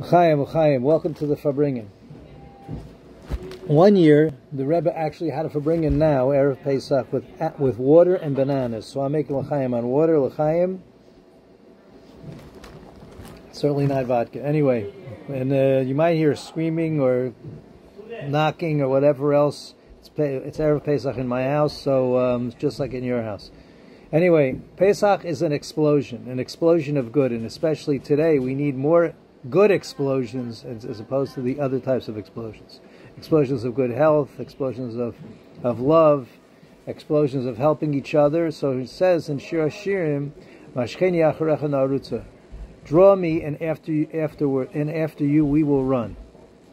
L'chaim, welcome to the Farbrengen. One year, the Rebbe actually had a Farbrengen now, Erev Pesach, with water and bananas. So I'm making l'chaim on water, l'chaim. Certainly not vodka. Anyway, and you might hear screaming or knocking or whatever else. It's Erev Pesach in my house, so it's just like in your house. Anyway, Pesach is an explosion of good, and especially today, we need more good explosions as opposed to the other types of explosions. Explosions of good health, explosions of love, explosions of helping each other. So it says in Shir Hashirim, Mashkeni acharecha narutza, draw me, and after you we will run.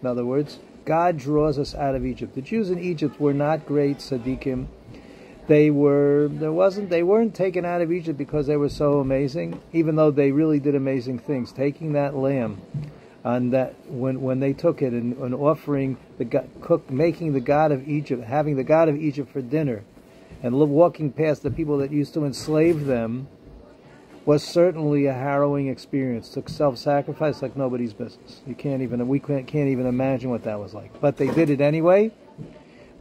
In other words, God draws us out of Egypt. The Jews in Egypt were not great tzaddikim. They weren't taken out of Egypt because they were so amazing, even though they really did amazing things. Taking that lamb, on that when they took it and offering making the God of Egypt, having the God of Egypt for dinner, and walking past the people that used to enslave them, was certainly a harrowing experience. Took self-sacrifice like nobody's business. We can't even imagine what that was like. But they did it anyway.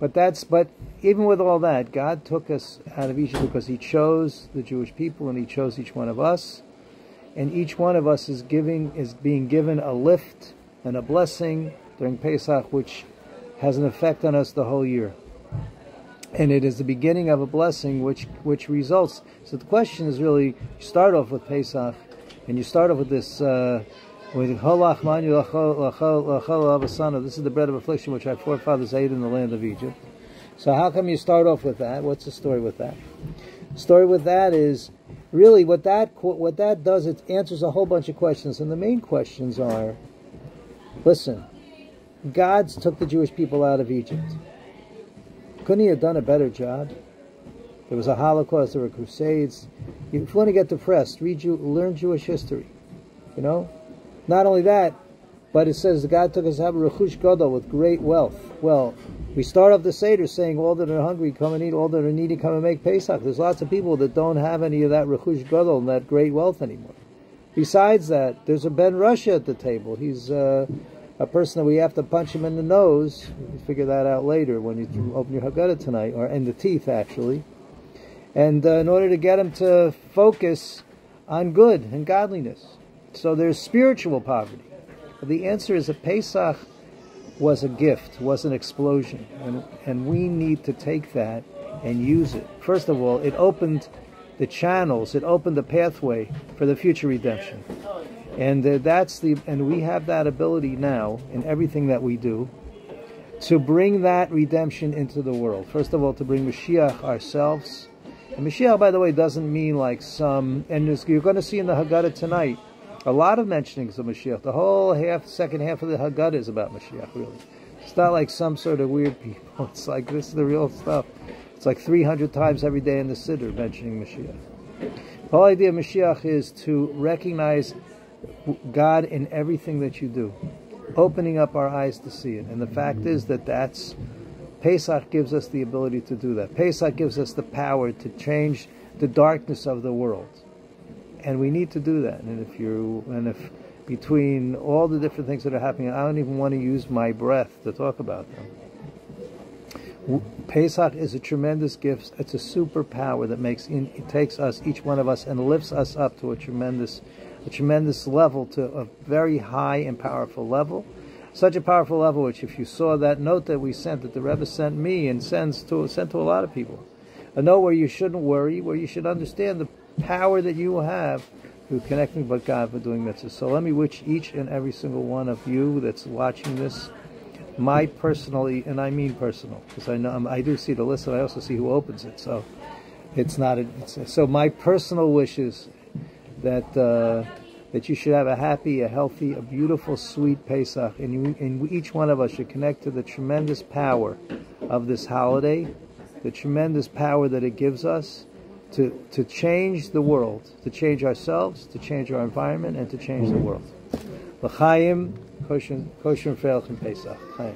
But even with all that, God took us out of Egypt because He chose the Jewish people and He chose each one of us, and each one of us is being given a lift and a blessing during Pesach, which has an effect on us the whole year, and it is the beginning of a blessing which results. So the question is really: you start off with Pesach, and you start off with this. This is the bread of affliction which our forefathers ate in the land of Egypt. So how come you start off with that? What's the story with that? The story with that is really what that does. It answers a whole bunch of questions, and the main questions are: listen, God took the Jewish people out of Egypt. Couldn't He have done a better job? There was a Holocaust. There were crusades. If you want to get depressed, learn Jewish history. You know. Not only that, but it says God took us out of Rechush Gadol with great wealth. Well, we start off the Seder saying all that are hungry come and eat, all that are needy come and make Pesach. There's lots of people that don't have any of that Rechush Gadol and that great wealth anymore. Besides that, there's a Ben Russia at the table. He's a person that we have to punch him in the nose. You figure that out later when you open your Haggadah tonight, or in the teeth actually. And in order to get him to focus on good and godliness. So there's spiritual poverty. But the answer is that Pesach was a gift, was an explosion. And we need to take that and use it. First of all, it opened the channels, it opened the pathway for the future redemption. And and we have that ability now in everything that we do to bring that redemption into the world. First of all, to bring Mashiach ourselves. And Mashiach, by the way, doesn't mean like and you're going to see in the Haggadah tonight, a lot of mentionings of Mashiach. The whole second half of the Haggadah is about Mashiach, really. It's not like some sort of weird people. It's like, this is the real stuff. It's like 300 times every day in the Siddur mentioning Mashiach. The whole idea of Mashiach is to recognize God in everything that you do, opening up our eyes to see it. And the fact is that Pesach gives us the ability to do that. Pesach gives us the power to change the darkness of the world. And we need to do that. And if between all the different things that are happening, I don't even want to use my breath to talk about them. Pesach is a tremendous gift. It's a superpower that it takes us, each one of us, and lifts us up to a tremendous level, to a very high and powerful level. Such a powerful level, which if you saw that note that we sent, that the Rebbe sent me and sent to a lot of people, a note where you shouldn't worry, where you should understand the power that you will have through connecting with God for doing mitzvahs. So let me wish each and every single one of you that's watching this, personally, and I mean personal, because I know I do see the list, and I also see who opens it. So so my personal wish is that you should have a happy, a healthy, a beautiful, sweet Pesach, and each one of us should connect to the tremendous power of this holiday, the tremendous power that it gives us to change the world, to change ourselves, to change our environment, and to change the world. L'chaim, kosher and Pesach. Chaim.